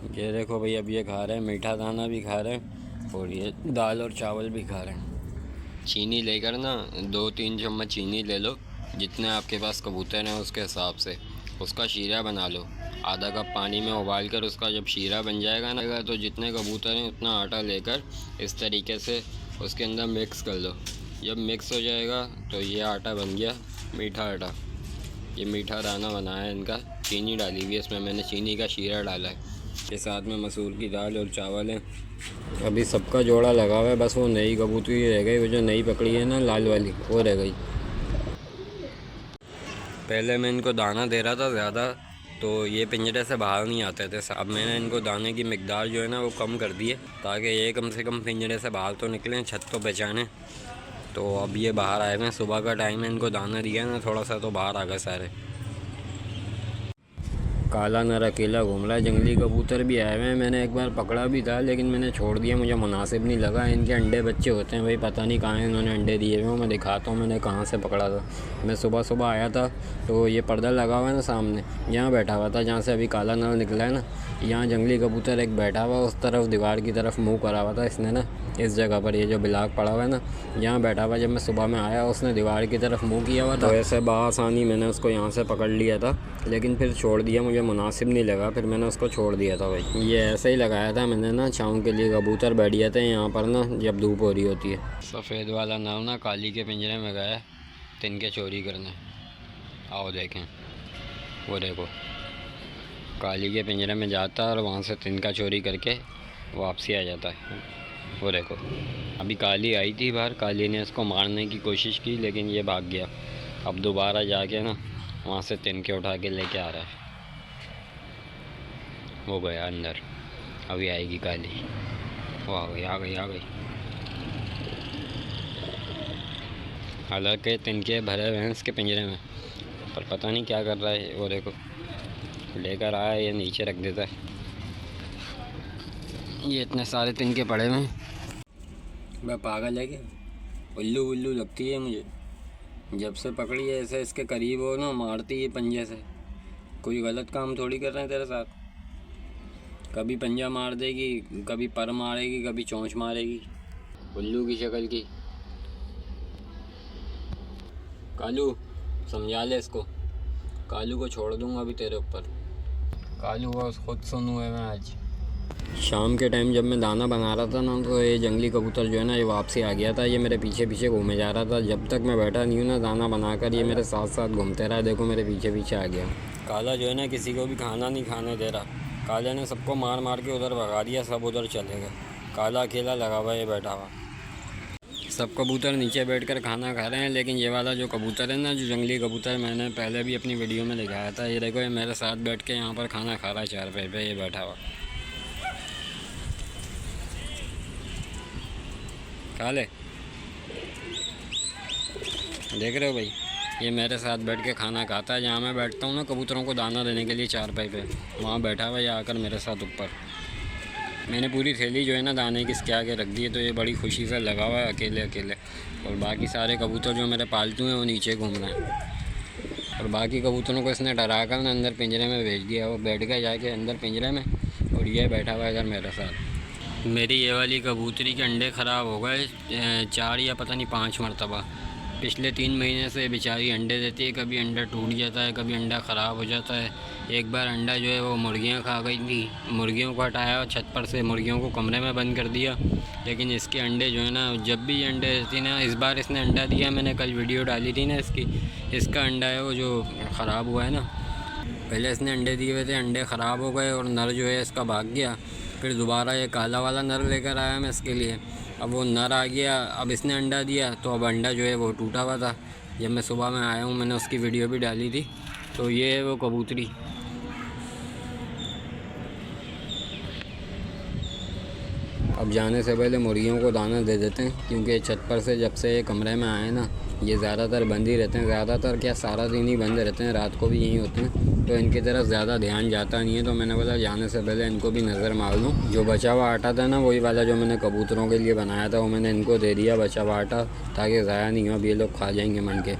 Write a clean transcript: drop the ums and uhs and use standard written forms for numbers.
ये देखो भाई, अब ये खा रहे हैं, मीठा दाना भी खा रहे हैं और ये दाल और चावल भी खा रहे हैं। चीनी लेकर ना 2-3 चम्मच चीनी ले लो, जितने आपके पास कबूतर हैं उसके हिसाब से। उसका शीरा बना लो, आधा कप पानी में उबाल कर उसका जब शीरा बन जाएगा ना, तो जितने कबूतर हैं उतना आटा लेकर इस तरीके से उसके अंदर मिक्स कर लो। जब मिक्स हो जाएगा तो ये आटा बन गया मीठा आटा। ये मीठा दाना बनाया है इनका, चीनी डाली हुई है इसमें, मैंने चीनी का शीरा डाला है। के साथ में मसूर की दाल और चावल है। अभी सबका जोड़ा लगा हुआ है, बस वो नई कबूतरी रह गई, वो जो नई पकड़ी है ना लाल वाली, वो रह गई। पहले मैं इनको दाना दे रहा था ज़्यादा, तो ये पिंजरे से बाहर नहीं आते थे। अब मैंने इनको दाने की मिकदार जो है ना वो कम कर दी है, ताकि ये कम से कम पिंजरे से बाहर तो निकलें, छत तो पहचानें। तो अब ये बाहर आए हुए हैं, सुबह का टाइम है, इनको दाना दिया ना थोड़ा सा तो बाहर आ गए सारे। काला नर अकेला घूम रहा है। जंगली कबूतर भी आए हुए हैं, मैंने एक बार पकड़ा भी था लेकिन मैंने छोड़ दिया, मुझे मुनासिब नहीं लगा। इनके अंडे बच्चे होते हैं भाई, पता नहीं कहाँ इन्होंने अंडे दिए हुए हैं। मैं दिखाता हूँ मैंने कहाँ से पकड़ा था। मैं सुबह सुबह आया था तो ये पर्दा लगा हुआ है ना सामने, यहाँ बैठा हुआ था जहाँ से अभी काला नर निकला है ना, यहाँ जंगली कबूतर एक बैठा हुआ, उस तरफ दीवार की तरफ मुँह करा हुआ था इसने ना, इस जगह पर ये जो बिलाक पड़ा हुआ है ना, यहाँ बैठा हुआ। जब मैं सुबह में आया उसने दीवार की तरफ मुँह किया हुआ था, तो ऐसे बआसानी मैंने उसको यहाँ से पकड़ लिया था, लेकिन फिर छोड़ दिया, मुझे मुनासिब नहीं लगा, फिर मैंने उसको छोड़ दिया था भाई। ये ऐसे ही लगाया था मैंने ना छाँव के लिए। कबूतर बैठ जाते हैं यहाँ पर ना जब धूप हो रही होती है। सफ़ेद वाला नर ना काली के पिंजरे में गया तिनके चोरी करने। आओ देखें, वो देखो काली के पिंजरे में जाता है और वहाँ से तिनका चोरी करके वापसी आ जाता है। वो देखो अभी काली आई थी बाहर, काली ने इसको मारने की कोशिश की लेकिन ये भाग गया। अब दोबारा जाके ना वहाँ से तिनके उठा के लेके आ रहा है। वो गया अंदर, अभी आएगी काली। वो आ गई आ गई आ गई। हालांकि तिनके भरे हुए हैं इसके पिंजरे में, पर पता नहीं क्या कर रहा है। वो देखो लेकर आया, ये नीचे रख देता है। ये इतने सारे तिनके पड़े हुए हैं। मैं पागल है क्या? उल्लू उल्लू लगती है मुझे। जब से पकड़ी है ऐसे इसके करीब हो ना मारती है पंजे से। कोई गलत काम थोड़ी कर रहे हैं तेरे साथ। कभी पंजा मार देगी, कभी पर मारेगी, कभी चोंच मारेगी, उल्लू की शक्ल की। कालू समझा ले इसको, कालू को छोड़ दूंगा अभी तेरे ऊपर। कालू बस खुद सुनू है मैं आज। शाम के टाइम जब मैं दाना बना रहा था ना, तो ये जंगली कबूतर जो है ना ये वापसी आ गया था। ये मेरे पीछे पीछे घूमे जा रहा था। जब तक मैं बैठा नहीं हूँ ना दाना बनाकर, ये मेरे साथ साथ घूमते रहा। देखो मेरे पीछे पीछे आ गया। काला जो है ना किसी को भी खाना नहीं खाने दे रहा। काले ने सबको मार मार के उधर भगा दिया, सब उधर चले गए। काला अकेला लगा हुआ ये बैठा हुआ। सब कबूतर नीचे बैठकर खाना खा रहे हैं, लेकिन ये वाला जो कबूतर है ना, जो जंगली कबूतर, मैंने पहले भी अपनी वीडियो में दिखाया था। ये देखो ये मेरे साथ बैठ के यहाँ पर खाना खा रहा है, चारपाई पे ये बैठा हुआ। खा ले, देख रहे हो भाई, ये मेरे साथ बैठ के खाना खाता है। जहाँ मैं बैठता हूँ ना कबूतरों को दाना देने के लिए चारपाई पे, वहाँ बैठा हुआ ये आकर मेरे साथ ऊपर। मैंने पूरी थैली जो है ना दाने की इसके आगे रख दी है, तो ये बड़ी खुशी से लगा हुआ है अकेले अकेले। और बाकी सारे कबूतर जो मेरे पालतू हैं वो नीचे घूम रहे हैं। और बाकी कबूतरों को इसने डरा कर ना अंदर पिंजरे में भेज दिया। वो बैठ गया जाके अंदर पिंजरे में, और ये बैठा हुआ है इधर मेरे साथ। मेरी ये वाली कबूतरी के अंडे ख़राब हो गए 4 या पता नहीं 5 मरतबा। पिछले 3 महीने से बेचारी अंडे देती है, कभी अंडा टूट जाता है, कभी अंडा ख़राब हो जाता है। एक बार अंडा जो है वो मुर्गियां खा गई थी, मुर्गियों को हटाया और छत पर से मुर्गियों को कमरे में बंद कर दिया। लेकिन इसके अंडे जो है ना, जब भी अंडे देती ना, इस बार इसने अंडा दिया, मैंने कल वीडियो डाली थी ना इसकी, इसका अंडा है वो जो ख़राब हुआ है ना। पहले इसने अंडे दिए हुए थे, अंडे ख़राब हो गए और नर जो है इसका भाग गया। फिर दोबारा ये काला वाला नर लेकर आया मैं इसके लिए। अब वो नर आ गया, अब इसने अंडा दिया, तो अब अंडा जो है वो टूटा हुआ था। जब मैं सुबह में आया हूँ मैंने उसकी वीडियो भी डाली थी। तो ये है वो कबूतरी। अब जाने से पहले मुर्गियों को दाना दे देते हैं, क्योंकि छत पर से जब से ये कमरे में आए ना, ये ज़्यादातर बंद ही रहते हैं। ज़्यादातर क्या, सारा दिन ही बंद रहते हैं, रात को भी यहीं होते हैं, तो इनकी तरफ ज़्यादा ध्यान जाता नहीं है। तो मैंने बोला जाने से पहले इनको भी नज़र मार लूँ। जो बचा हुआ आटा था ना, वही वाला जो मैंने कबूतरों के लिए बनाया था, वो मैंने इनको दे दिया बचा हुआ आटा, ताकि ज़ाया नहीं हो, अब ये लोग खा जाएंगे मन के।